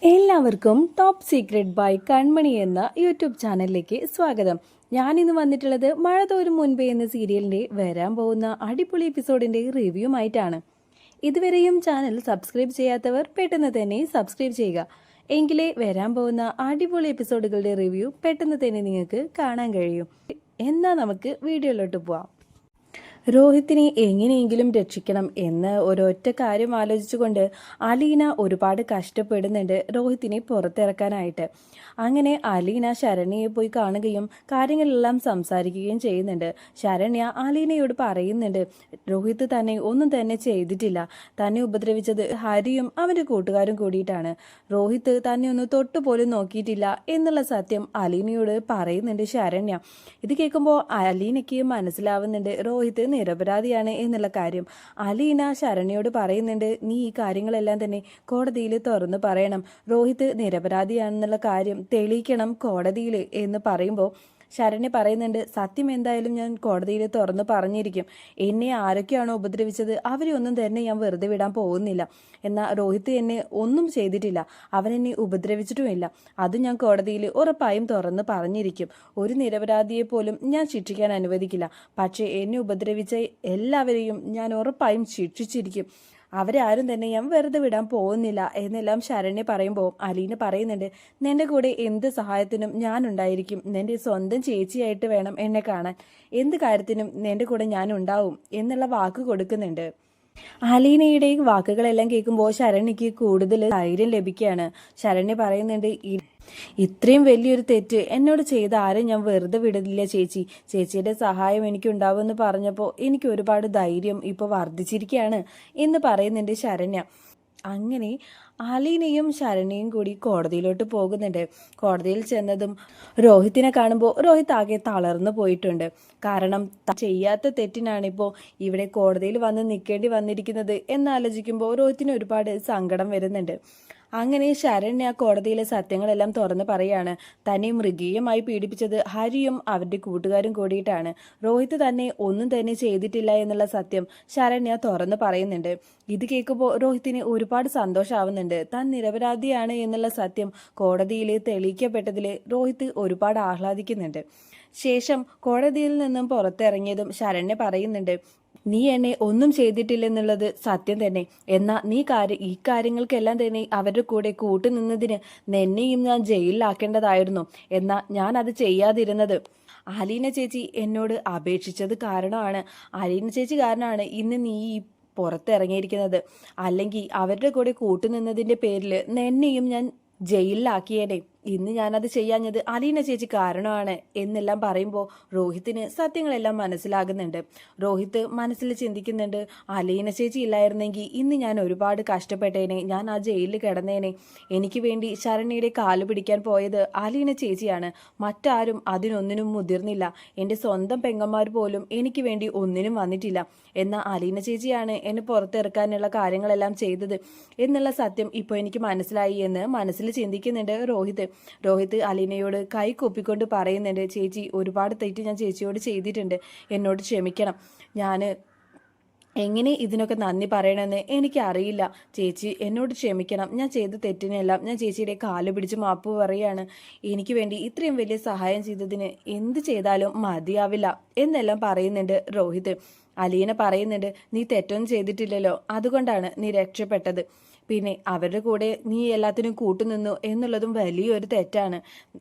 എല്ലാവർക്കും top secret by കൺമണി എന്ന YouTube ചാനലിലേക്ക് സ്വാഗതം. ഞാനിന്ന് വന്നിട്ടുള്ളത് മഴ തോരും മുൻപേ എന്ന സീരിയലിൻ്റെ വരാൻ പോകുന്ന അടിപൊളി എപ്പിസോഡിൻ്റെ റിവ്യൂമായിട്ടാണ്. ഇതുവരെയും ചാനൽ സബ്സ്ക്രൈബ് ചെയ്യാത്തവർ പെട്ടെന്ന് തന്നെ സബ്സ്ക്രൈബ് ചെയ്യുക. എങ്കിലേ വരാൻ പോകുന്ന അടിപൊളി എപ്പിസോഡുകളുടെ റിവ്യൂ പെട്ടെന്ന് തന്നെ നിങ്ങൾക്ക് കാണാൻ കഴിയും. എന്നാൽ നമുക്ക് വീഡിയോയിലോട്ട് പോവാം. രോഹിത്തിനെ എങ്ങനെയെങ്കിലും രക്ഷിക്കണം എന്ന് ഒരൊറ്റ കാര്യം ആലോചിച്ചുകൊണ്ട് അലീന ഒരുപാട് കഷ്ടപ്പെടുന്നുണ്ട് രോഹിത്തിനെ പുറത്തിറക്കാനായിട്ട്. അങ്ങനെ അലീന ശരണ്യയെ പോയി കാണുകയും കാര്യങ്ങളെല്ലാം സംസാരിക്കുകയും ചെയ്യുന്നുണ്ട്. ശരണ്യ അലീനയോട് പറയുന്നുണ്ട്, രോഹിത്ത് തന്നെ ഒന്നും തന്നെ ചെയ്തിട്ടില്ല, തന്നെ ഉപദ്രവിച്ചത് ഹരിയും അവൻ്റെ കൂട്ടുകാരും കൂടിയിട്ടാണ്. രോഹിത്ത് തന്നെ ഒന്ന് തൊട്ടുപോലും നോക്കിയിട്ടില്ല എന്നുള്ള സത്യം അലീനയോട് പറയുന്നുണ്ട് ശരണ്യ. ഇത് കേൾക്കുമ്പോൾ അലീനയ്ക്ക് മനസ്സിലാവുന്നുണ്ട് രോഹിത്ത് നിരപരാധിയാണ് എന്നുള്ള കാര്യം. അലീന ശരണ്യയോട് പറയുന്നുണ്ട്, നീ ഈ കാര്യങ്ങളെല്ലാം തന്നെ കോടതിയിൽ തുറന്നു പറയണം, രോഹിത്ത് നിരപരാധിയാണെന്നുള്ള കാര്യം തെളിയിക്കണം കോടതിയിൽ എന്ന് പറയുമ്പോൾ ശരണ്യ പറയുന്നുണ്ട്, സത്യം എന്തായാലും ഞാൻ കോടതിയിൽ തുറന്ന് പറഞ്ഞിരിക്കും. എന്നെ ആരൊക്കെയാണോ ഉപദ്രവിച്ചത് അവരെ ഒന്നും തന്നെ ഞാൻ വെറുതെ വിടാൻ പോകുന്നില്ല. എന്നാൽ രോഹിത്ത് എന്നെ ഒന്നും ചെയ്തിട്ടില്ല, അവനെന്നെ ഉപദ്രവിച്ചിട്ടുമില്ല. അത് ഞാൻ കോടതിയിൽ ഉറപ്പായും തുറന്ന് പറഞ്ഞിരിക്കും. ഒരു നിരപരാധിയെ പോലും ഞാൻ ശിക്ഷിക്കാൻ അനുവദിക്കില്ല. പക്ഷേ എന്നെ ഉപദ്രവിച്ച എല്ലാവരെയും ഞാൻ ഉറപ്പായും ശിക്ഷിച്ചിരിക്കും. അവരെ ആരും തന്നെ ഞാൻ വെറുതെ വിടാൻ പോകുന്നില്ല എന്നെല്ലാം ശരണ്യ പറയുമ്പോൾ അലീന പറയുന്നുണ്ട്, നിന്റെ കൂടെ എന്ത് സഹായത്തിനും ഞാനുണ്ടായിരിക്കും. നിന്റെ സ്വന്തം ചേച്ചിയായിട്ട് വേണം എന്നെ കാണാൻ. എന്ത് കാര്യത്തിനും നിന്റെ കൂടെ ഞാൻ ഉണ്ടാവും എന്നുള്ള വാക്ക് കൊടുക്കുന്നുണ്ട്. അലീനയുടെ വാക്കുകളെല്ലാം കേൾക്കുമ്പോൾ ശരണ്യക്ക് കൂടുതൽ ധൈര്യം ലഭിക്കുകയാണ്. ശരണ്യ പറയുന്നുണ്ട്, ഇത്രയും വലിയൊരു തെറ്റ് എന്നോട് ചെയ്ത ആരും ഞാൻ വെറുതെ വിടില്ല ചേച്ചി. ചേച്ചിയുടെ സഹായം എനിക്കുണ്ടാവുമെന്ന് പറഞ്ഞപ്പോൾ എനിക്ക് ഒരുപാട് ധൈര്യം ഇപ്പോൾ വർദ്ധിച്ചിരിക്കുകയാണ് എന്ന് പറയുന്നുണ്ട് ശരണ്യ. അങ്ങനെ അലീനയും ശരണ്യയും കൂടി കോടതിയിലോട്ട് പോകുന്നുണ്ട്. കോടതിയിൽ ചെന്നതും രോഹിത്തിനെ കാണുമ്പോൾ രോഹിത് ആകെ തളർന്നു പോയിട്ടുണ്ട്. കാരണം ചെയ്യാത്ത തെറ്റിനാണിപ്പോൾ ഇവിടെ കോടതിയിൽ വന്ന് നിൽക്കേണ്ടി വന്നിരിക്കുന്നത് എന്നാലോചിക്കുമ്പോൾ രോഹിത്തിന് ഒരുപാട് സങ്കടം വരുന്നുണ്ട്. അങ്ങനെ ശരണ്യ കോടതിയിലെ സത്യങ്ങളെല്ലാം തുറന്ന് പറയാണ്. തന്നെ മൃഗീയമായി പീഡിപ്പിച്ചത് ഹരിയും അവരുടെ കൂട്ടുകാരും കൂടിയിട്ടാണ്. രോഹിത് തന്നെ ഒന്നും തന്നെ ചെയ്തിട്ടില്ല എന്നുള്ള സത്യം ശരണ്യ തുറന്ന് പറയുന്നുണ്ട്. ഇത് കേൾക്കുമ്പോൾ രോഹിത്തിന് ഒരുപാട് സന്തോഷമാവുന്നുണ്ട്. താൻ നിരപരാധിയാണ് എന്നുള്ള സത്യം കോടതിയിൽ തെളിയിക്കപ്പെട്ടതിൽ രോഹിത് ഒരുപാട് ആഹ്ലാദിക്കുന്നുണ്ട്. ശേഷം കോടതിയിൽ നിന്നും പുറത്തിറങ്ങിയതും ശരണ്യ പറയുന്നുണ്ട്, നീ എന്നെ ഒന്നും ചെയ്തിട്ടില്ലെന്നുള്ളത് സത്യം തന്നെ. എന്നാൽ നീ ഈ കാര്യങ്ങൾക്കെല്ലാം തന്നെ അവരുടെ കൂടെ കൂട്ടുനിന്നതിന് നിന്നെയും ഞാൻ ജയിലിലാക്കേണ്ടതായിരുന്നു. എന്നാൽ ഞാൻ അത് ചെയ്യാതിരുന്നത് അലീന ചേച്ചി എന്നോട് അപേക്ഷിച്ചത് കാരണമാണ്. അലീന ചേച്ചി കാരണമാണ് ഇന്ന് നീ ഈ പുറത്തിറങ്ങിയിരിക്കുന്നത്. അല്ലെങ്കിൽ അവരുടെ കൂടെ കൂട്ടുനിന്നതിൻ്റെ പേരിൽ നിന്നെയും ഞാൻ ജയിലിലാക്കിയേനെ. ഇന്ന് ഞാനത് ചെയ്യാഞ്ഞത് അലീന ചേച്ചി കാരണമാണ് എന്നെല്ലാം പറയുമ്പോൾ രോഹിത്തിന് സത്യങ്ങളെല്ലാം മനസ്സിലാകുന്നുണ്ട്. രോഹിത്ത് മനസ്സിൽ ചിന്തിക്കുന്നുണ്ട്, അലീന ചേച്ചി ഇല്ലായിരുന്നെങ്കിൽ ഇന്ന് ഞാൻ ഒരുപാട് കഷ്ടപ്പെട്ടേനെ, ഞാൻ ആ ജയിലിൽ കിടന്നേനെ. എനിക്ക് വേണ്ടി ശരണ്യയുടെ കാല് പിടിക്കാൻ പോയത് അലീന ചേച്ചിയാണ്, മറ്റാരും അതിനൊന്നിനും മുതിർന്നില്ല. എൻ്റെ സ്വന്തം പെങ്ങന്മാർ പോലും എനിക്ക് വേണ്ടി ഒന്നിനും വന്നിട്ടില്ല. എന്നാൽ അലീന ചേച്ചിയാണ് എന്നെ പുറത്തിറക്കാനുള്ള കാര്യങ്ങളെല്ലാം ചെയ്തത് എന്നുള്ള സത്യം ഇപ്പോൾ എനിക്ക് മനസ്സിലായി എന്ന് മനസ്സിൽ ചിന്തിക്കുന്നുണ്ട് രോഹിത് അലീനയോട് കൈ കൂപ്പിക്കൊണ്ട് പറയുന്നുണ്ട്, ചേച്ചി ഒരുപാട് തെറ്റ് ഞാൻ ചേച്ചിയോട് ചെയ്തിട്ടുണ്ട്, എന്നോട് ക്ഷമിക്കണം. ഞാൻ എങ്ങനെ ഇതിനൊക്കെ നന്ദി പറയണമെന്ന് എനിക്കറിയില്ല. ചേച്ചി എന്നോട് ക്ഷമിക്കണം. ഞാൻ ചെയ്ത തെറ്റിനെല്ലാം ഞാൻ ചേച്ചിയുടെ കാല് പിടിച്ച് മാപ്പ് പറയുകയാണ്. എനിക്ക് വേണ്ടി ഇത്രയും വലിയ സഹായം ചെയ്തതിന് എന്ത് ചെയ്താലും മതിയാവില്ല എന്നെല്ലാം പറയുന്നുണ്ട് രോഹിത്. അലീന പറയുന്നുണ്ട്, നീ തെറ്റൊന്നും ചെയ്തിട്ടില്ലല്ലോ, അതുകൊണ്ടാണ് നീ രക്ഷപ്പെട്ടത്. പിന്നെ അവരുടെ കൂടെ നീ എല്ലാത്തിനും കൂട്ടുനിന്നു എന്നുള്ളതും വലിയൊരു തെറ്റാണ്.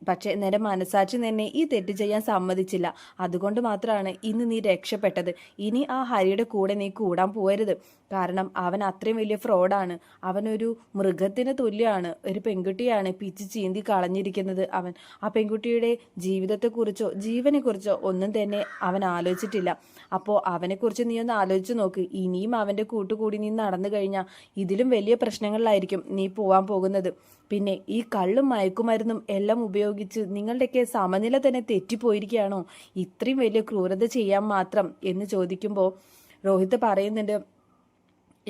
പക്ഷെ നിന്റെ മനസാക്ഷി തന്നെ ഈ തെറ്റ് ചെയ്യാൻ സമ്മതിച്ചില്ല. അതുകൊണ്ട് മാത്രമാണ് ഇന്ന് നീ രക്ഷപ്പെട്ടത്. ഇനി ആ ഹരിയുടെ കൂടെ നീ കൂടാൻ പോകരുത്. കാരണം അവൻ അത്രയും വലിയ ഫ്രോഡാണ്. അവനൊരു മൃഗത്തിന് തുല്യമാണ്. ഒരു പെൺകുട്ടിയാണ് പിച്ച് ചീന്തി കളഞ്ഞിരിക്കുന്നത് അവൻ. ആ പെൺകുട്ടിയുടെ ജീവിതത്തെക്കുറിച്ചോ ജീവനെക്കുറിച്ചോ ഒന്നും തന്നെ അവൻ ആലോചിച്ചിട്ടില്ല. അപ്പോൾ അവനെക്കുറിച്ച് നീ ഒന്ന് ആലോചിച്ച് നോക്ക്. ഇനിയും അവൻ്റെ കൂട്ടുകൂടി നീ നടന്നു കഴിഞ്ഞാൽ ഇതിലും വലിയ പ്രശ്നങ്ങളിലായിരിക്കും നീ പോവാൻ പോകുന്നത്. പിന്നെ ഈ കള്ളും മയക്കുമരുന്നും എല്ലാം ഉപയോഗിച്ച് നിങ്ങളുടെയൊക്കെ സമനില തന്നെ തെറ്റിപ്പോയിരിക്കുകയാണോ ഇത്രയും വലിയ ക്രൂരത ചെയ്യാൻ മാത്രം എന്ന് ചോദിക്കുമ്പോൾ രോഹിത് പറയുന്നുണ്ട്,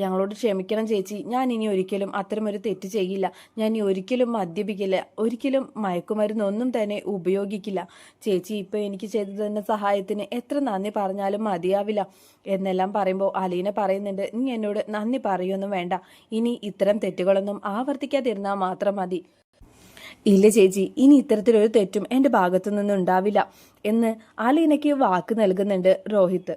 ഞങ്ങളോട് ക്ഷമിക്കണം ചേച്ചി, ഞാൻ ഇനി ഒരിക്കലും അത്തരമൊരു തെറ്റ് ചെയ്യില്ല. ഞാൻ ഇനി ഒരിക്കലും മദ്യപിക്കില്ല, ഒരിക്കലും മയക്കുമരുന്നൊന്നും തന്നെ ഉപയോഗിക്കില്ല. ചേച്ചി ഇപ്പോൾ എനിക്ക് ചെയ്തു തന്ന സഹായത്തിന് എത്ര നന്ദി പറഞ്ഞാലും മതിയാവില്ല എന്നെല്ലാം പറയുമ്പോൾ അലീന പറയുന്നുണ്ട്, നീ എന്നോട് നന്ദി പറയൊന്നും വേണ്ട, ഇനി ഇത്തരം തെറ്റുകളൊന്നും ആവർത്തിക്കാതിരുന്നാൽ മാത്രം മതി. ഇല്ല ചേച്ചി, ഇനി ഇത്തരത്തിലൊരു തെറ്റും എൻ്റെ ഭാഗത്തു നിന്നുണ്ടാവില്ല എന്ന് അലീനയ്ക്ക് വാക്ക് നൽകുന്നുണ്ട് രോഹിത്.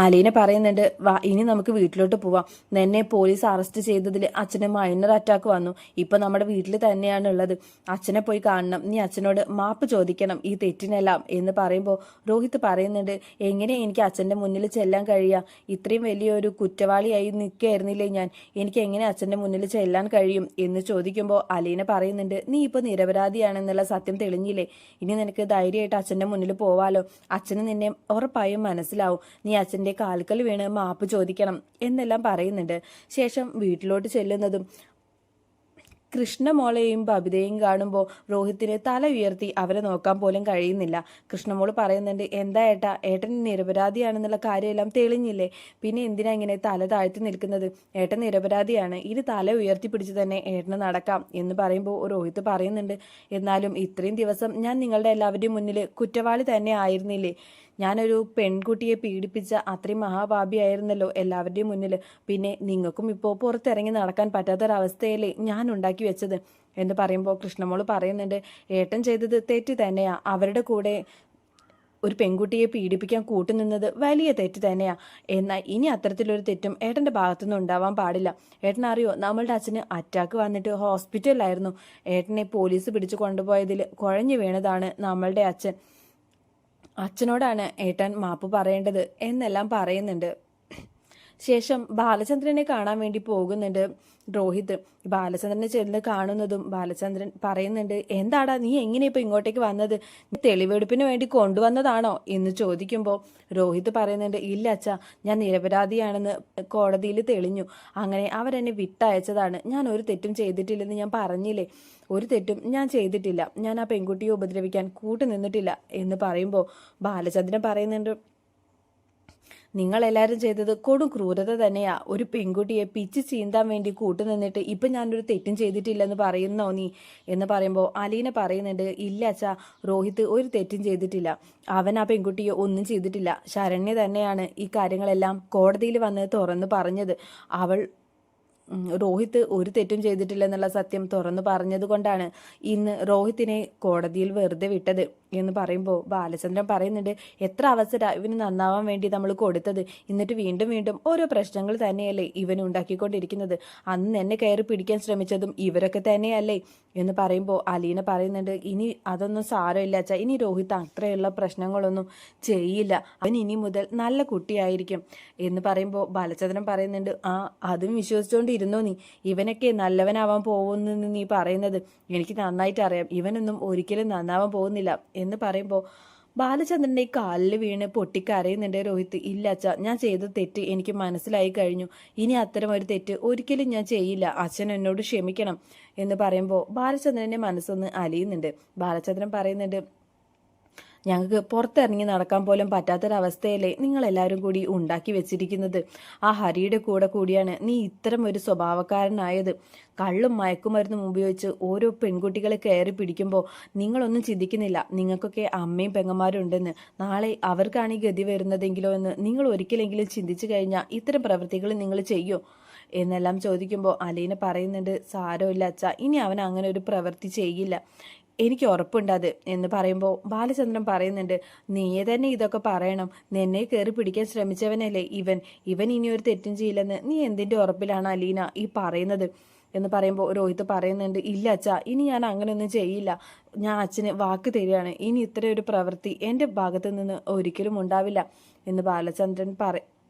അലീന പറയുന്നുണ്ട്, വാ ഇനി നമുക്ക് വീട്ടിലോട്ട് പോവാം. നിന്നെ പോലീസ് അറസ്റ്റ് ചെയ്തതിൽ അച്ഛന് മൈനർ അറ്റാക്ക് വന്നു. ഇപ്പൊ നമ്മുടെ വീട്ടിൽ തന്നെയാണ് ഉള്ളത്. അച്ഛനെ പോയി കാണണം, നീ അച്ഛനോട് മാപ്പ് ചോദിക്കണം ഈ തെറ്റിനെല്ലാം എന്ന് പറയുമ്പോൾ രോഹിത് പറയുന്നുണ്ട്, എങ്ങനെ എനിക്ക് അച്ഛൻ്റെ മുന്നിൽ ചെല്ലാൻ കഴിയുക? ഇത്രയും വലിയൊരു കുറ്റവാളിയായി നിൽക്കുകയായിരുന്നില്ലേ ഞാൻ, എനിക്ക് എങ്ങനെ അച്ഛൻ്റെ മുന്നിൽ ചെല്ലാൻ കഴിയും എന്ന് ചോദിക്കുമ്പോൾ അലീന പറയുന്നുണ്ട്, നീ ഇപ്പോൾ നിരപരാധിയാണെന്നുള്ള സത്യം തെളിഞ്ഞില്ലേ, ഇനി നിനക്ക് ധൈര്യമായിട്ട് അച്ഛൻ്റെ മുന്നിൽ പോവാലോ. അച്ഛന് നിന്നെ ഉറപ്പായും മനസ്സിലാവും. നീ അച്ഛൻ്റെ കാൽക്കൽ വീണ് മാപ്പ് ചോദിക്കണം എന്നെല്ലാം പറയുന്നുണ്ട്. ശേഷം വീട്ടിലോട്ട് ചെല്ലുന്നതും കൃഷ്ണമോളെയും ബബിതയും കാണുമ്പോൾ രോഹിത്തിന് തല ഉയർത്തി അവരെ നോക്കാൻ പോലും കഴിയുന്നില്ല. കൃഷ്ണമോള് പറയുന്നുണ്ട്, എന്താ ഏട്ടാ, ഏട്ടൻ നിരപരാധിയാണെന്നുള്ള കാര്യമെല്ലാം തെളിഞ്ഞില്ലേ, പിന്നെ എന്തിനാ ഇങ്ങനെ തല താഴ്ത്തി നിൽക്കുന്നത്? ഏട്ടൻ നിരപരാധിയാണ്, ഇനി തല ഉയർത്തി പിടിച്ച് തന്നെ ഏട്ടന് നടക്കാം എന്ന് പറയുമ്പോൾ രോഹിത് പറയുന്നുണ്ട്, എന്നാലും ഇത്രയും ദിവസം ഞാൻ നിങ്ങളുടെ എല്ലാവരുടെയും മുന്നിൽ കുറ്റവാളി തന്നെ ആയിരുന്നില്ലേ? ഞാനൊരു പെൺകുട്ടിയെ പീഡിപ്പിച്ച അത്രയും മഹാപാപിയായിരുന്നല്ലോ എല്ലാവരുടെയും മുന്നിൽ. പിന്നെ നിങ്ങൾക്കും ഇപ്പോൾ പുറത്തിറങ്ങി നടക്കാൻ പറ്റാത്തൊരവസ്ഥയല്ലേ ഞാൻ ഉണ്ടാക്കി വെച്ചത് എന്ന് പറയുമ്പോൾ കൃഷ്ണമോള് പറയുന്നുണ്ട്, ഏട്ടൻ ചെയ്തത് തെറ്റ് തന്നെയാ. അവരുടെ കൂടെ ഒരു പെൺകുട്ടിയെ പീഡിപ്പിക്കാൻ കൂട്ടുനിന്നത് വലിയ തെറ്റ് തന്നെയാ. എന്നാൽ ഇനി അത്തരത്തിലൊരു തെറ്റും ഏട്ടൻ്റെ ഭാഗത്തുനിന്ന് ഉണ്ടാവാൻ പാടില്ല. ഏട്ടനറിയോ, നമ്മളുടെ അച്ഛന് അറ്റാക്ക് വന്നിട്ട് ഹോസ്പിറ്റലിലായിരുന്നു. ഏട്ടനെ പോലീസ് പിടിച്ചു കൊണ്ടുപോയതിൽ കുഴഞ്ഞു വീണതാണ് നമ്മളുടെ അച്ഛൻ. അച്ഛനോടാണ് ഏട്ടൻ മാപ്പ് പറയേണ്ടത് എന്നെല്ലാം പറയുന്നുണ്ട്. ശേഷം ബാലചന്ദ്രനെ കാണാൻ വേണ്ടി പോകുന്നുണ്ട് രോഹിത്. ബാലചന്ദ്രനെ ചെന്ന് കാണുന്നതും ബാലചന്ദ്രൻ പറയുന്നുണ്ട്, എന്താടാ നീ എങ്ങനെ ഇപ്പൊ ഇങ്ങോട്ടേക്ക് വന്നത്? തെളിവെടുപ്പിന് വേണ്ടി കൊണ്ടുവന്നതാണോ എന്ന് ചോദിക്കുമ്പോൾ രോഹിത് പറയുന്നുണ്ട്, ഇല്ല അച്ഛാ, ഞാൻ നിരപരാധിയാണെന്ന് കോടതിയിൽ തെളിഞ്ഞു. അങ്ങനെ അവരെന്നെ വിട്ടയച്ചതാണ്. ഞാൻ ഒരു തെറ്റും ചെയ്തിട്ടില്ലെന്ന് ഞാൻ പറഞ്ഞില്ലേ, ഒരു തെറ്റും ഞാൻ ചെയ്തിട്ടില്ല. ഞാൻ ആ പെൺകുട്ടിയെ ഉപദ്രവിക്കാൻ കൂട്ടുനിന്നിട്ടില്ല എന്ന് പറയുമ്പോൾ ബാലചന്ദ്രൻ പറയുന്നുണ്ട്, നിങ്ങളെല്ലാവരും ചെയ്തത് കൊടും ക്രൂരത തന്നെയാ. ഒരു പെൺകുട്ടിയെ പിച്ച് ചീന്താൻ വേണ്ടി കൂട്ടുനിന്നിട്ട് ഇപ്പം ഞാനൊരു തെറ്റും ചെയ്തിട്ടില്ലെന്ന് പറയുന്നോ നീ എന്ന് പറയുമ്പോൾ അലീന പറയുന്നുണ്ട്, ഇല്ല അച്ഛാ, രോഹിത് ഒരു തെറ്റും ചെയ്തിട്ടില്ല. അവൻ ആ പെൺകുട്ടിയെ ഒന്നും ചെയ്തിട്ടില്ല. ശരണ്യ തന്നെയാണ് ഈ കാര്യങ്ങളെല്ലാം കോടതിയിൽ വന്ന് തുറന്നു പറഞ്ഞത്. രോഹിത് ഒരു തെറ്റും ചെയ്തിട്ടില്ലെന്നുള്ള സത്യം തുറന്നു പറഞ്ഞത് കൊണ്ടാണ് ഇന്ന് രോഹിത്തിനെ കോടതിയിൽ വെറുതെ വിട്ടത് എന്ന് പറയുമ്പോൾ ബാലചന്ദ്രൻ പറയുന്നുണ്ട്, എത്ര അവസരം ഇവന് നന്നാവാൻ വേണ്ടി നമ്മൾ കൊടുത്തത്, എന്നിട്ട് വീണ്ടും വീണ്ടും ഓരോ പ്രശ്നങ്ങൾ തന്നെയല്ലേ ഇവൻ ഉണ്ടാക്കിക്കൊണ്ടിരിക്കുന്നത്. അന്ന് എന്നെ കയറി പിടിക്കാൻ ശ്രമിച്ചതും ഇവരൊക്കെ തന്നെയല്ലേ എന്ന് പറയുമ്പോൾ അലീന പറയുന്നുണ്ട്, ഇനി അതൊന്നും സാരമില്ല അച്ഛാ, ഇനി രോഹിത് അത്രയുള്ള പ്രശ്നങ്ങളൊന്നും ചെയ്യില്ല, അവൻ ഇനി മുതൽ നല്ല കുട്ടിയായിരിക്കും എന്ന് പറയുമ്പോൾ ബാലചന്ദ്രൻ പറയുന്നുണ്ട്, അതും വിശ്വസിച്ചുകൊണ്ടിരുന്നോ നീ? ഇവനൊക്കെ നല്ലവനാവാൻ പോകുന്നെന്ന് നീ പറയുന്നത് എനിക്ക് നന്നായിട്ട് അറിയാം. ഇവനൊന്നും ഒരിക്കലും നന്നാവാൻ പോകുന്നില്ല എന്ന് പറയുമ്പോൾ ബാലചന്ദ്രൻ്റെ കാലിൽ വീണ് പൊട്ടിക്കരയുന്നുണ്ട് രോഹിത്. ഇല്ല അച്ഛാ, ഞാൻ ചെയ്ത തെറ്റ് എനിക്ക് മനസ്സിലായി കഴിഞ്ഞു. ഇനി അത്തരം ഒരു തെറ്റ് ഒരിക്കലും ഞാൻ ചെയ്യില്ല. അച്ഛൻ എന്നോട് ക്ഷമിക്കണം എന്ന് പറയുമ്പോൾ ബാലചന്ദ്രൻ്റെ മനസ്സൊന്ന് അലിയുന്നുണ്ട്. ബാലചന്ദ്രൻ പറയുന്നുണ്ട്, ഞങ്ങൾക്ക് പുറത്തിറങ്ങി നടക്കാൻ പോലും പറ്റാത്തൊരവസ്ഥയല്ലേ നിങ്ങളെല്ലാവരും കൂടി ഉണ്ടാക്കി വെച്ചിരിക്കുന്നത്. ആ ഹരിയുടെ കൂടെ കൂടിയാണ് നീ ഇത്തരം ഒരു സ്വഭാവക്കാരനായത്. കള്ളും മയക്കുമരുന്നും ഉപയോഗിച്ച് ഓരോ പെൺകുട്ടികളെ കയറി പിടിക്കുമ്പോൾ നിങ്ങളൊന്നും ചിന്തിക്കുന്നില്ല, നിങ്ങൾക്കൊക്കെ അമ്മയും പെങ്ങന്മാരും ഉണ്ടെന്ന്. നാളെ അവർക്കാണ് ഈ ഗതി വരുന്നതെങ്കിലോ എന്ന് നിങ്ങൾ ഒരിക്കലെങ്കിലും ചിന്തിച്ചു കഴിഞ്ഞാൽ ഇത്തരം പ്രവൃത്തികൾ നിങ്ങൾ ചെയ്യോ എന്നെല്ലാം ചോദിക്കുമ്പോൾ അലീന പറയുന്നുണ്ട്, സാരമില്ല അച്ഛാ, ഇനി അവൻ അങ്ങനെ ഒരു പ്രവൃത്തി ചെയ്യില്ല, എനിക്ക് ഉറപ്പുണ്ടത് എന്ന് പറയുമ്പോൾ ബാലചന്ദ്രൻ പറയുന്നുണ്ട്, നീയെ തന്നെ ഇതൊക്കെ പറയണം. നിന്നെ കയറി പിടിക്കാൻ ശ്രമിച്ചവനല്ലേ ഇവൻ ഇനി ഒരു തെറ്റും ചെയ്യില്ലെന്ന് നീ എന്തിൻ്റെ ഉറപ്പിലാണ് അലീന ഈ പറയുന്നത് എന്ന് പറയുമ്പോൾ രോഹിത് പറയുന്നുണ്ട്, ഇല്ല അച്ഛാ, ഇനി ഞാൻ അങ്ങനെയൊന്നും ചെയ്യില്ല. ഞാൻ അച്ഛന് വാക്ക് തരികയാണ്, ഇനി ഇത്രയൊരു പ്രവൃത്തി എൻ്റെ ഭാഗത്തു നിന്ന് ഒരിക്കലും ഉണ്ടാവില്ല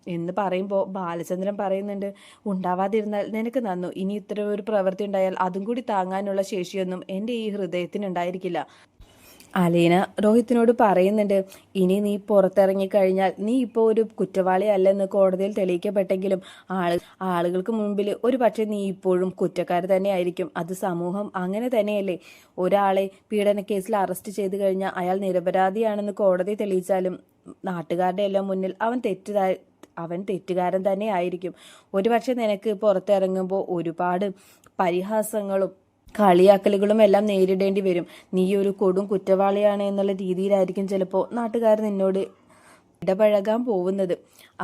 എന്ന് പറയുമ്പോൾ ബാലചന്ദ്രൻ പറയുന്നുണ്ട്, ഉണ്ടാവാതിരുന്നാൽ നിനക്ക് നന്നു. ഇനി ഇത്ര ഒരു പ്രവൃത്തി ഉണ്ടായാൽ അതും കൂടി താങ്ങാനുള്ള ശേഷിയൊന്നും എൻ്റെ ഈ ഹൃദയത്തിനുണ്ടായിരിക്കില്ല. അലീന രോഹിത്തിനോട് പറയുന്നുണ്ട്, ഇനി നീ പുറത്തിറങ്ങിക്കഴിഞ്ഞാൽ നീ ഇപ്പോൾ ഒരു കുറ്റവാളി അല്ലെന്ന് കോടതിയിൽ തെളിയിക്കപ്പെട്ടെങ്കിലും ആളുകൾക്ക് മുൻപിൽ ഒരു പക്ഷേ നീ ഇപ്പോഴും കുറ്റക്കാർ തന്നെയായിരിക്കും. അത് സമൂഹം അങ്ങനെ തന്നെയല്ലേ. ഒരാളെ പീഡനക്കേസിൽ അറസ്റ്റ് ചെയ്ത് കഴിഞ്ഞാൽ അയാൾ നിരപരാധിയാണെന്ന് കോടതി തെളിയിച്ചാലും നാട്ടുകാരുടെ എല്ലാം മുന്നിൽ അവൻ അവൻ തെറ്റുകാരൻ തന്നെ ആയിരിക്കും. ഒരുപക്ഷെ നിനക്ക് പുറത്തിറങ്ങുമ്പോൾ ഒരുപാട് പരിഹാസങ്ങളും കളിയാക്കലുകളും എല്ലാം നേരിടേണ്ടി വരും. നീ ഒരു കൊടും കുറ്റവാളിയാണ് എന്നുള്ള രീതിയിലായിരിക്കും ചിലപ്പോൾ നാട്ടുകാർ നിന്നോട് ഇടപഴകാൻ പോകുന്നത്.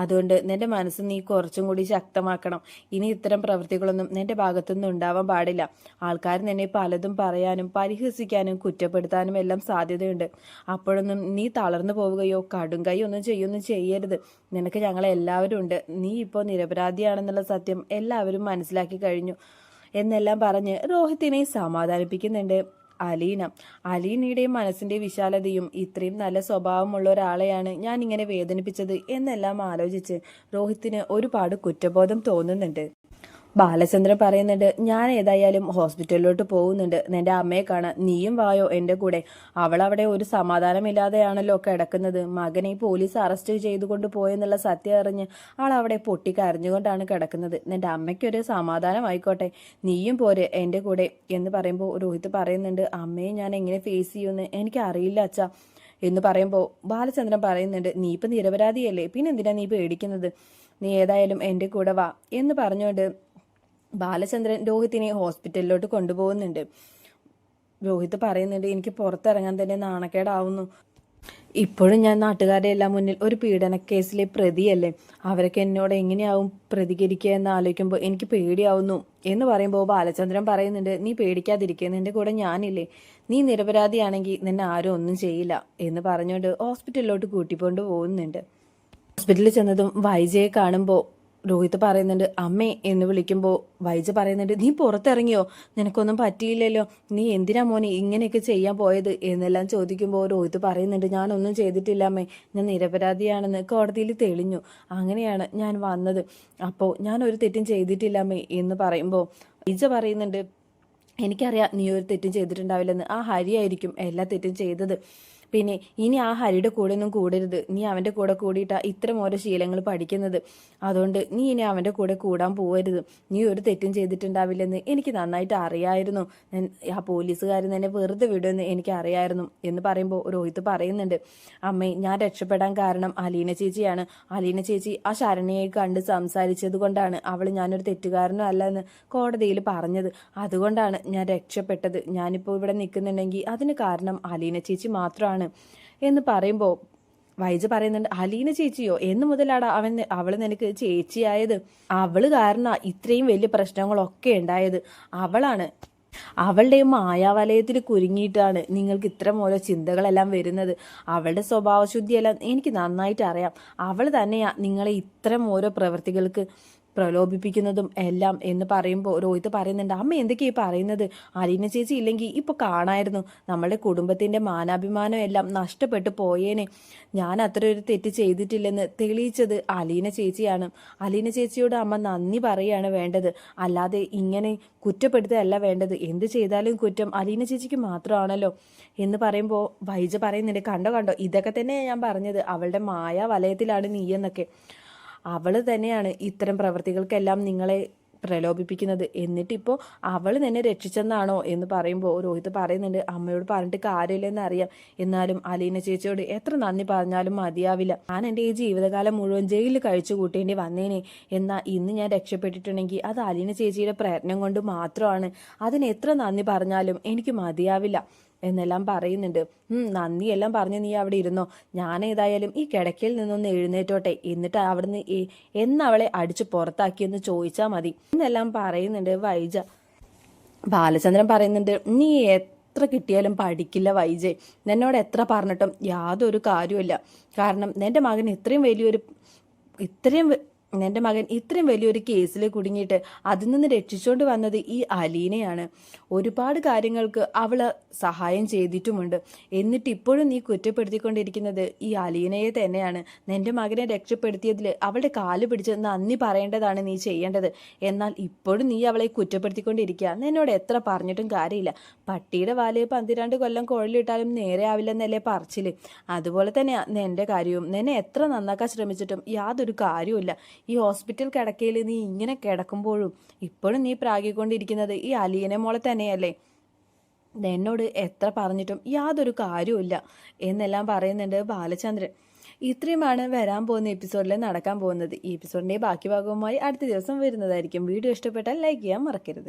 അതുകൊണ്ട് നിന്റെ മനസ്സ് നീ കുറച്ചും കൂടി ശക്തമാക്കണം. ഇനി ഇത്തരം പ്രവൃത്തികളൊന്നും നിന്റെ ഭാഗത്തുനിന്ന് ഉണ്ടാവാൻ പാടില്ല. ആൾക്കാർ നിന്നെ പലതും പറയാനും പരിഹസിക്കാനും കുറ്റപ്പെടുത്താനും എല്ലാം സാധ്യതയുണ്ട്. അപ്പോഴൊന്നും നീ തളർന്നു പോവുകയോ കടുംകൈ ഒന്നും ചെയ്യരുത്. നിനക്ക് ഞങ്ങളെല്ലാവരും ഉണ്ട്. നീ ഇപ്പോൾ നിരപരാധിയാണെന്നുള്ള സത്യം എല്ലാവരും മനസ്സിലാക്കി കഴിഞ്ഞു എന്നെല്ലാം പറഞ്ഞ് രോഹിത്തിനെ സമാധാനിപ്പിക്കുന്നുണ്ട് അലീനയുടെ മനസ്സിന്റെ വിശാലതയും ഇത്രയും നല്ല സ്വഭാവമുള്ള ഒരാളെയാണ് ഞാൻ ഇങ്ങനെ വേദനിപ്പിച്ചത് എന്നെല്ലാം ആലോചിച്ച് രോഹിത്തിന് ഒരുപാട് കുറ്റബോധം തോന്നുന്നുണ്ട്. ബാലചന്ദ്രൻ പറയുന്നുണ്ട്, ഞാൻ ഏതായാലും ഹോസ്പിറ്റലിലോട്ട് പോകുന്നുണ്ട്. നിന്റെ അമ്മയെ കാണാൻ നീയും വായോ എൻ്റെ കൂടെ. അവൾ അവിടെ ഒരു സമാധാനമില്ലാതെയാണല്ലോ കിടക്കുന്നത്. മകനെ പോലീസ് അറസ്റ്റ് ചെയ്തുകൊണ്ട് പോയെന്നുള്ള സത്യം അറിഞ്ഞ് അവൾ അവിടെ പൊട്ടിക്കരഞ്ഞുകൊണ്ടാണ് കിടക്കുന്നത്. നിന്റെ അമ്മയ്ക്കൊരു സമാധാനമായിക്കോട്ടെ, നീയും പോരെ എൻ്റെ കൂടെ എന്ന് പറയുമ്പോൾ രോഹിത് പറയുന്നുണ്ട്, അമ്മയെ ഞാൻ എങ്ങനെ ഫേസ് ചെയ്യുമെന്ന് എനിക്ക് അറിയില്ല അച്ഛാ എന്ന് പറയുമ്പോൾ ബാലചന്ദ്രൻ പറയുന്നുണ്ട്, നീ ഇപ്പം നിരപരാധിയല്ലേ, പിന്നെ എന്തിനാ നീ പേടിക്കുന്നത്? നീ ഏതായാലും എൻ്റെ കൂടെ വാ എന്ന് പറഞ്ഞുകൊണ്ട് ബാലചന്ദ്രൻ രോഹിത്തിനെ ഹോസ്പിറ്റലിലോട്ട് കൊണ്ടുപോകുന്നുണ്ട്. രോഹിത് പറയുന്നുണ്ട്, എനിക്ക് പുറത്തിറങ്ങാൻ തന്നെ നാണക്കേടാവുന്നു. ഇപ്പോഴും ഞാൻ നാട്ടുകാരുടെ എല്ലാം മുന്നിൽ ഒരു പീഡന കേസിലെ പ്രതിയല്ലേ. അവരൊക്കെ എന്നോട് എങ്ങനെയാവും പ്രതികരിക്കുക എന്ന് ആലോചിക്കുമ്പോൾ എനിക്ക് പേടിയാവുന്നു എന്ന് പറയുമ്പോൾ ബാലചന്ദ്രൻ പറയുന്നുണ്ട്, നീ പേടിക്കാതിരിക്കുക, നിന്റെ കൂടെ ഞാനില്ലേ. നീ നിരപരാധിയാണെങ്കിൽ നിന്നെ ആരും ഒന്നും ചെയ്യില്ല എന്ന് പറഞ്ഞുകൊണ്ട് ഹോസ്പിറ്റലിലോട്ട് കൂട്ടിക്കൊണ്ട് പോകുന്നുണ്ട്. ഹോസ്പിറ്റലിൽ ചെന്നതും വൈജയെ കാണുമ്പോൾ രോഹിത് പറയുന്നുണ്ട്, അമ്മേ എന്ന് വിളിക്കുമ്പോൾ വൈജ പറയുന്നുണ്ട്, നീ പുറത്തിറങ്ങിയോ? നിനക്കൊന്നും പറ്റിയില്ലല്ലോ, നീ എന്തിനാ മോനെ ഇങ്ങനെയൊക്കെ ചെയ്യാൻ പോയത് എന്നെല്ലാം ചോദിക്കുമ്പോൾ രോഹിത് പറയുന്നുണ്ട്, ഞാനൊന്നും ചെയ്തിട്ടില്ല അമ്മേ, ഞാൻ നിരപരാധിയാണെന്ന് കോടതിയിൽ തെളിഞ്ഞു, അങ്ങനെയാണ് ഞാൻ വന്നത്. അപ്പോൾ ഞാൻ ഒരു തെറ്റും ചെയ്തിട്ടില്ല അമ്മേ എന്ന് പറയുമ്പോൾ വൈജ പറയുന്നുണ്ട്, എനിക്കറിയാം നീ ഒരു തെറ്റും ചെയ്തിട്ടുണ്ടാവില്ലെന്ന്. ആ ഹരിയായിരിക്കും എല്ലാ തെറ്റും ചെയ്തത്. പിന്നെ ഇനി ആ ഹരിയുടെ കൂടെ ഒന്നും കൂടരുത്. നീ അവൻ്റെ കൂടെ കൂടിയിട്ടാ ഇത്തരം ഓരോ ശീലങ്ങൾ പഠിക്കുന്നത്. അതുകൊണ്ട് നീ ഇനി അവൻ്റെ കൂടെ കൂടാൻ പോകരുത്. നീ ഒരു തെറ്റും ചെയ്തിട്ടുണ്ടാവില്ലെന്ന് എനിക്ക് നന്നായിട്ട് അറിയായിരുന്നു. ആ പോലീസുകാർ തന്നെ വെറുതെ വിടുമെന്ന് എനിക്ക് അറിയായിരുന്നു എന്ന് പറയുമ്പോൾ രോഹിത് പറയുന്നുണ്ട്, അമ്മേ ഞാൻ രക്ഷപ്പെടാൻ കാരണം അലീന ചേച്ചിയാണ്. അലീന ചേച്ചി ആ ശരണ്യയെ കണ്ട് സംസാരിച്ചത് കൊണ്ടാണ് അവൾ ഞാനൊരു തെറ്റുകാരനും അല്ല എന്ന് കോടതിയിൽ പറഞ്ഞത്. അതുകൊണ്ടാണ് ഞാൻ രക്ഷപ്പെട്ടത്. ഞാനിപ്പോൾ ഇവിടെ നിൽക്കുന്നുണ്ടെങ്കിൽ അതിന് കാരണം അലീന ചേച്ചി മാത്രമാണ് എന്ന് പറയുമ്പോൾ വൈജ പറയുന്നുണ്ട്, അലീന ചേച്ചിയോ? എന്ന് മുതലാടാ അവള് നിനക്ക് ചേച്ചിയായത്? അവള് കാരണം ഇത്രയും വലിയ പ്രശ്നങ്ങളൊക്കെ ഉണ്ടായത് അവളാണ്. അവളുടെ മായാവലയത്തിൽ കുരുങ്ങിയിട്ടാണ് നിങ്ങൾക്ക് ഇത്തരം ഓരോ ചിന്തകളെല്ലാം വരുന്നത്. അവളുടെ സ്വഭാവശുദ്ധിയെല്ലാം എനിക്ക് നന്നായിട്ട് അറിയാം. അവൾ തന്നെയാ നിങ്ങളെ ഇത്തരം ഓരോ പ്രവൃത്തികൾക്ക് പ്രലോഭിപ്പിക്കുന്നതും എല്ലാം എന്ന് പറയുമ്പോൾ രോഹിത് പറയുന്നുണ്ട്, അമ്മ എന്തൊക്കെയാ പറയുന്നത്? അലീന ചേച്ചി ഇല്ലെങ്കിൽ ഇപ്പോൾ കാണായിരുന്നു നമ്മളുടെ കുടുംബത്തിൻ്റെ മാനാഭിമാനം എല്ലാം നഷ്ടപ്പെട്ടു പോയേനെ. ഞാൻ അത്ര ഒരു തെറ്റ് ചെയ്തിട്ടില്ലെന്ന് തെളിയിച്ചത് അലീന ചേച്ചിയാണ്. അലീന ചേച്ചിയോട് അമ്മ നന്ദി പറയുകയാണ് വേണ്ടത്, അല്ലാതെ ഇങ്ങനെ കുറ്റപ്പെടുത്തുകയല്ല വേണ്ടത്. എന്ത് ചെയ്താലും കുറ്റം അലീന ചേച്ചിക്ക് മാത്രമാണല്ലോ എന്ന് പറയുമ്പോൾ വൈജ പറയുന്നുണ്ട്, കണ്ടോ ഇതൊക്കെ തന്നെയാണ് ഞാൻ പറഞ്ഞത്, അവളുടെ മായ വലയത്തിലാണ് നീ എന്നൊക്കെ. അവൾ തന്നെയാണ് ഇത്തരം പ്രവൃത്തികൾക്കെല്ലാം നിങ്ങളെ പ്രലോഭിപ്പിക്കുന്നത്. എന്നിട്ടിപ്പോൾ അവൾ നിന്നെ രക്ഷിച്ചെന്നാണോ എന്ന് പറയുമ്പോൾ രോഹിത് പറയുന്നുണ്ട്, അമ്മയോട് പറഞ്ഞിട്ട് കാര്യമില്ലെന്ന് അറിയാം, എന്നാലും അലീന ചേച്ചിയോട് എത്ര നന്ദി പറഞ്ഞാലും മതിയാവില്ല. ഞാൻ എൻ്റെ ഈ ജീവിതകാലം മുഴുവൻ ജയിലിൽ കഴിച്ചു കൂട്ടേണ്ടി വന്നേനെ. എന്നാൽ ഇന്ന് ഞാൻ രക്ഷപ്പെട്ടിട്ടുണ്ടെങ്കിൽ അത് അലീന ചേച്ചിയുടെ പ്രയത്നം കൊണ്ട് മാത്രമാണ്. അതിന് എത്ര നന്ദി പറഞ്ഞാലും എനിക്ക് മതിയാവില്ല എന്നെല്ലാം പറയുന്നുണ്ട്. നന്ദിയെല്ലാം പറഞ്ഞ് നീ അവിടെ ഇരുന്നോ, ഞാൻ ഏതായാലും ഈ കിടക്കയിൽ നിന്നൊന്ന് എഴുന്നേറ്റോട്ടെ, എന്നിട്ട് അവിടുന്ന് എന്നവളെ അടിച്ചു പുറത്താക്കിയെന്ന് ചോദിച്ചാൽ മതി എന്നെല്ലാം പറയുന്നുണ്ട് വൈജ. ബാലചന്ദ്രൻ പറയുന്നുണ്ട്, നീ എത്ര കിട്ടിയാലും പഠിക്കില്ല വൈജയ്. നിന്നോട് എത്ര പറഞ്ഞിട്ടും യാതൊരു കാര്യമില്ല. കാരണം നിന്റെ മകൻ ഇത്രയും വലിയൊരു കേസിൽ കുടുങ്ങിയിട്ട് അതിൽ നിന്ന് രക്ഷിച്ചുകൊണ്ട് വന്നത് ഈ അലീനയാണ്. ഒരുപാട് കാര്യങ്ങൾക്ക് അവൾ സഹായം ചെയ്തിട്ടുമുണ്ട്. എന്നിട്ട് ഇപ്പോഴും നീ കുറ്റപ്പെടുത്തിക്കൊണ്ടിരിക്കുന്നത് ഈ അലീനയെ തന്നെയാണ്. നിന്റെ മകനെ രക്ഷപ്പെടുത്തിയതിൽ അവളുടെ കാല് പിടിച്ച് നന്ദി പറയേണ്ടതാണ് നീ ചെയ്യേണ്ടത്. എന്നാൽ ഇപ്പോഴും നീ അവളെ കുറ്റപ്പെടുത്തിക്കൊണ്ടിരിക്കുക. നിന്നോട് എത്ര പറഞ്ഞിട്ടും കാര്യമില്ല. പട്ടിയുടെ വാല് 12 കൊല്ലം കുഴലിട്ടാലും നേരെ ആവില്ലെന്നല്ലേ പറച്ചില്. അതുപോലെ തന്നെയാണ് നിന്റെ കാര്യവും. നിന്നെ എത്ര നന്നാക്കാൻ ശ്രമിച്ചിട്ടും യാതൊരു കാര്യവുമില്ല. ഈ ഹോസ്പിറ്റൽ കിടക്കയിൽ നീ ഇങ്ങനെ കിടക്കുമ്പോഴും ഇപ്പോഴും നീ പ്രാഗിക്കൊണ്ടിരിക്കുന്നത് ഈ അലീന മോളെ തന്നെയല്ലേ. എന്നോട് എത്ര പറഞ്ഞിട്ടും യാതൊരു കാര്യവുമില്ല എന്നെല്ലാം പറയുന്നുണ്ട് ബാലചന്ദ്രൻ. ഇത്രയുമാണ് വരാൻ പോകുന്ന എപ്പിസോഡിൽ നടക്കാൻ പോകുന്നത്. ഈ എപ്പിസോഡിൻ്റെ ബാക്കി ഭാഗവുമായി അടുത്ത ദിവസം വരുന്നതായിരിക്കും. വീഡിയോ ഇഷ്ടപ്പെട്ടാൽ ലൈക്ക് ചെയ്യാൻ മറക്കരുത്.